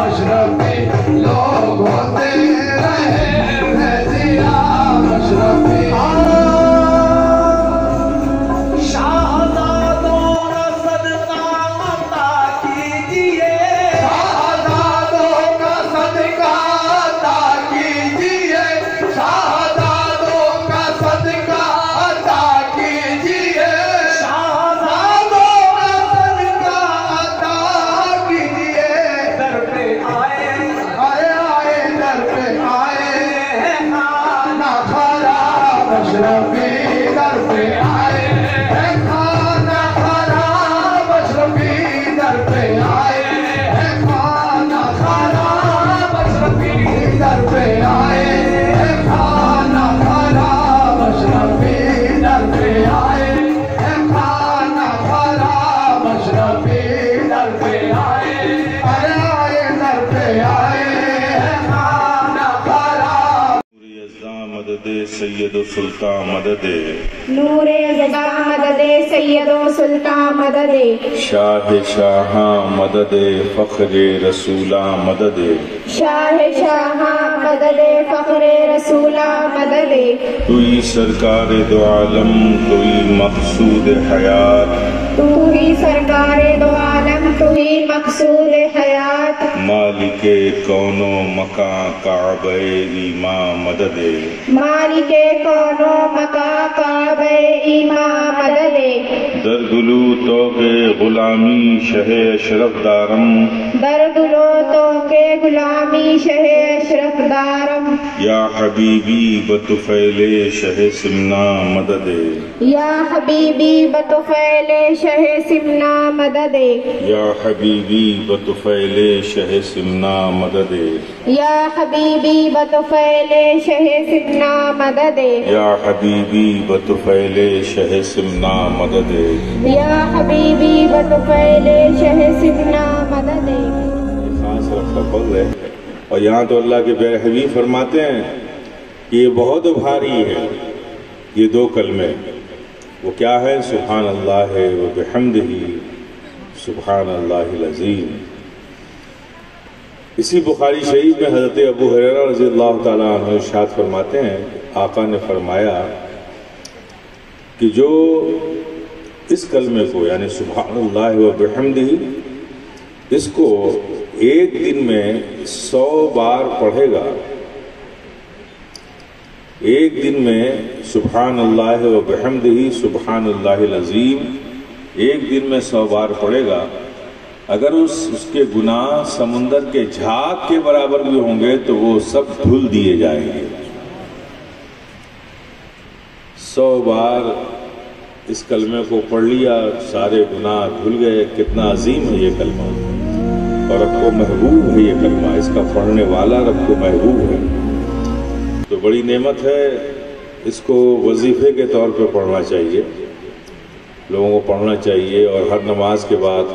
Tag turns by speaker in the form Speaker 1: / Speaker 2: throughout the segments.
Speaker 1: مشرفی لوگ ہوتے رہے ہیں ضیا مشرفی شہزادوں کا صدقہ عطا کیجئے شہزادوں کا صدقہ عطا کیجئے شہزادوں کا صدقہ عطا کیجئے شہزادوں کا صدقہ عطا کیجئے در پہ آئے در پہ آئے خانہ خراب مشرفی در پہ آئے خانہ خراب مشرفی در پہ آئے خانہ خراب مشرفی در پہ آئے خانہ خراب مشرفی در پہ آئے خانہ خراب مشرفی در پہ آئے در پہ آئے خانہ خراب
Speaker 2: مدد سید و سلطان مدد
Speaker 3: نور ازداء مدد سید و سلطان مدد
Speaker 2: شاہ شاہاں مدد فخر رسولاں مدد
Speaker 3: شاہ شاہاں مدد فخر رسولہ مدد
Speaker 2: توئی سرکار دو عالم توئی مقصود حیات
Speaker 3: تو ہی سرکار دو عالم تو ہی مقصود حیات
Speaker 2: مالک کون و مکان کعبہ ایمان مدد
Speaker 3: مالک کون و مکان کعبہ ایمان مدد
Speaker 2: در گلو توق غلامی شہ اشرف دارم
Speaker 3: در دلو تو کے غلامی شہ اشرف دارم
Speaker 2: یا حبیبی بطفیل شہ سمنا مدد
Speaker 3: یا حبیبی بطفیل شہ سمنا مدد
Speaker 2: یا حبیبی بطفیل شہ سمنا مدد
Speaker 3: یا حبیبی بطفیل شہ سمنا مدد
Speaker 2: یا حبیبی بطفیل شہ سمنا مدد
Speaker 3: یا حبیبی بطفیل شہ سمنا مدد
Speaker 2: خاص رفتہ فضل ہے اور یہاں تو اللہ کے پیارے حبیب فرماتے ہیں کہ یہ بہت بھاری ہے یہ دو کلمے وہ کیا ہے سبحان اللہ و بحمدہ سبحان اللہ العظیم اسی بخاری شریف میں حضرت ابو ہریرہ رضی اللہ تعالیٰ عنہ ارشاد فرماتے ہیں آقا نے فرمایا کہ جو اس کلمے کو یعنی سبحان اللہ و بحمدہ اس کو ایک دن میں 100 بار پڑھے گا ایک دن میں سبحان اللہ و بحمدہ سبحان اللہ العظیم ایک دن میں 100 بار پڑھے گا اگر اس کے گناہ سمندر کے جھاگ کے برابر بھی ہوں گے تو وہ سب دھل دیے جائیں گے 100 بار اس کلمے کو پڑھ لیا سارے گناہ دھل گئے کتنا عظیم ہے یہ کلمہ اور رب کو محبوب ہے یہ کلمہ اس کا پڑھنے والا رب کو محبوب ہے تو بڑی نعمت ہے اس کو وظیفے کے طور پہ پڑھنا چاہیے لوگوں کو پڑھنا چاہیے اور ہر نماز کے بعد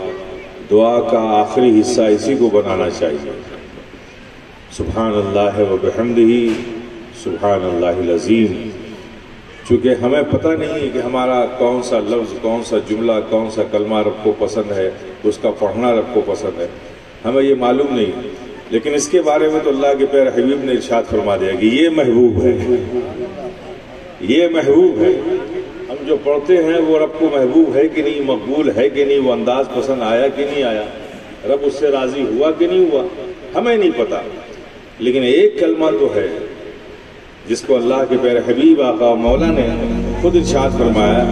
Speaker 2: دعا کا آخری حصہ اسی کو بنانا چاہیے سبحان اللہ و بحمدہ سبحان اللہ العظیم چونکہ ہمیں پتہ نہیں ہے کہ ہمارا کون سا لفظ کون سا جملہ کون سا کلمہ رب کو پسند ہے اس کا پڑھنا رب کو پسند ہے ہمیں یہ معلوم نہیں لیکن اس کے بارے میں تو اللہ کے پیارے حبیب نے ارشاد فرما دیا کہ یہ محبوب ہے یہ محبوب ہے ہم جو پڑھتے ہیں وہ رب کو محبوب ہے کہ نہیں مقبول ہے کہ نہیں وہ انداز پسند آیا کہ نہیں آیا رب اس سے راضی ہوا کہ نہیں ہوا ہمیں نہیں پتہ لیکن ایک کلمہ تو ہے جس کو اللہ کے پیارے حبیب آقا مولا نے خود ارشاد فرمایا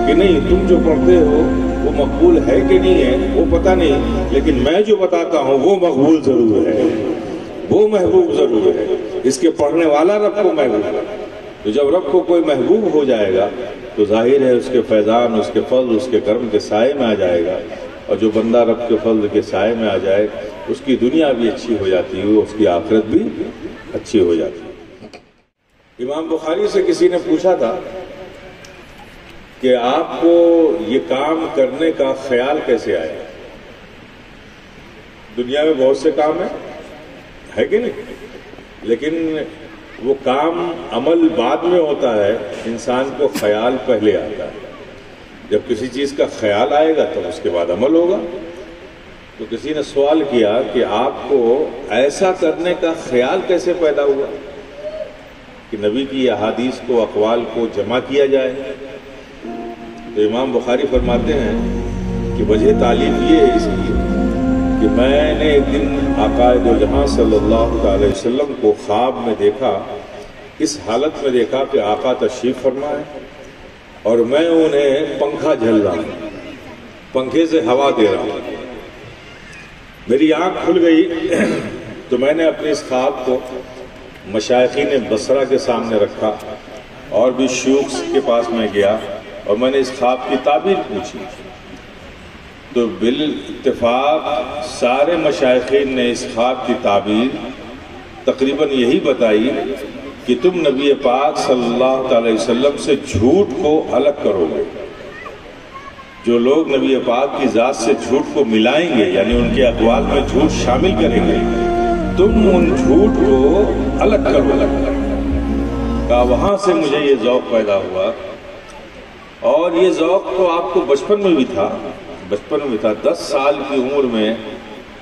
Speaker 2: کہ نہیں تم جو پڑھتے ہو وہ مقبول ہے کہ نہیں ہے وہ پتہ نہیں لیکن میں جو بتاتا ہوں وہ مقبول ضرور ہے وہ محبوب ضرور ہے اس کے پڑھنے والا رب کو محبوب ہے تو جب رب کو کوئی محبوب ہو جائے گا تو ظاہر ہے اس کے فیضان اس کے فضل اس کے کرم کے سائے میں آ جائے گا اور جو بندہ رب کے فضل کے سائے میں آ جائے اس کی دنیا بھی اچھی ہو جاتی ہے اس کی آخرت بھی اچھی ہو جاتی ہے امام بخاری سے کسی نے پوچھا تھا کہ آپ کو یہ کام کرنے کا خیال کیسے آیا دنیا میں بہت سے کام ہیں ہے کہ نہیں لیکن وہ کام عمل بعد میں ہوتا ہے انسان کو خیال پہلے آتا ہے جب کسی چیز کا خیال آئے گا تو اس کے بعد عمل ہوگا تو کسی نے سوال کیا کہ آپ کو ایسا کرنے کا خیال کیسے پیدا ہوا کہ نبی کی احادیث کو، اقوال کو جمع کیا جائے؟ تو امام بخاری فرماتے ہیں کہ وجہ تعلیف یہ ہے اس کی کہ میں نے ایک دن آقا دو جہاں صلی اللہ علیہ وسلم کو خواب میں دیکھا، اس حالت میں دیکھا کہ آقا تشریف فرما ہے اور میں انہیں پنکھا جھل رہا ہوں، پنکھے سے ہوا دے رہا ہوں۔ میری آنکھ کھل گئی تو میں نے اپنے اس خواب کو مشائخین بصرہ کے سامنے رکھا اور بھی شیوخ کے پاس میں گیا اور میں نے اس خواب کی تعبیر پوچھی، تو بالاتفاق سارے مشائخین نے اس خواب کی تعبیر تقریباً یہی بتائی کہ تم نبی پاک صلی اللہ علیہ وسلم سے جھوٹ کو الگ کرو گے۔ جو لوگ نبی پاک کی ذات سے جھوٹ کو ملائیں گے، یعنی ان کے اقوال میں جھوٹ شامل کریں گے، تم ان جھوٹ کو الگ کرو گے۔ وہاں سے مجھے یہ ذوق پیدا ہوا، اور یہ ذوق تو آپ کو بچپن میں بھی تھا۔ 10 سال کی عمر میں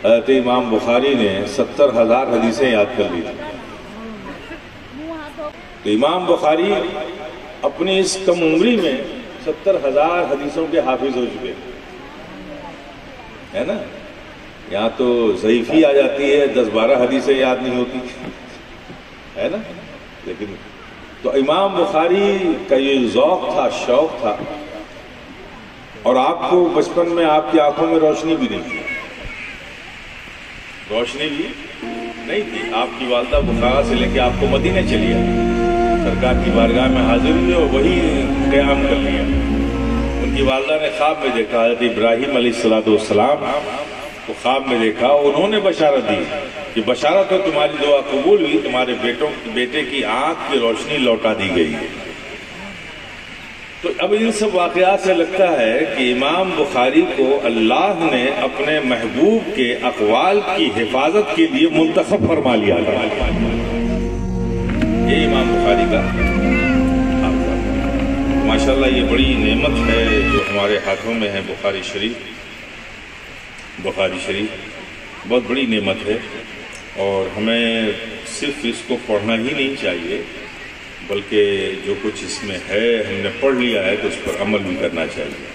Speaker 2: حضرت امام بخاری نے 70,000 حدیثیں یاد کر لی تھی۔ تو امام بخاری اپنی اس کم عمری میں 70,000 حدیثوں کے حافظ ہو چکے ہے نا۔ یہاں تو ضعیفی آ جاتی ہے، 10-12 حدیثیں یاد نہیں ہوتی ہے نا، لیکن تو امام بخاری کا یہ ذوق تھا، شوق تھا، اور آپ کو بچپن میں آپ کی آنکھوں میں روشنی بھی نہیں تھی، آپ کی والدہ بخارا سے لے کے آپ کو مدینے چلی آئی، سرکار کی بارگاہ میں حاضر ہوئے اور وہی قیام کر لیا۔ ان کی والدہ نے خواب میں دیکھا، حضرت ابراہیم علیہ السلام کو خواب میں دیکھا، انہوں نے بشارت دی کہ بشارت ہو تمہاری دعا قبول ہوئی، تمہارے بیٹے کی آنکھ کی روشنی لوٹا دی گئی۔ تو اب ان سب واقعات سے لگتا ہے کہ امام بخاری کو اللہ نے اپنے محبوب کے اقوال کی حفاظت کے لیے منتخب فرما لیا تھا۔ یہ امام بخاری کا ماشاءاللہ یہ بڑی نعمت ہے جو ہمارے ہاتھوں میں ہے۔ بخاری شریف بہت بڑی نعمت ہے، اور ہمیں صرف اس کو پڑھنا ہی نہیں چاہیے، بلکہ جو کچھ اس میں ہے ہم نے پڑھ لیا ہے تو اس پر عمل بھی کرنا چاہیے۔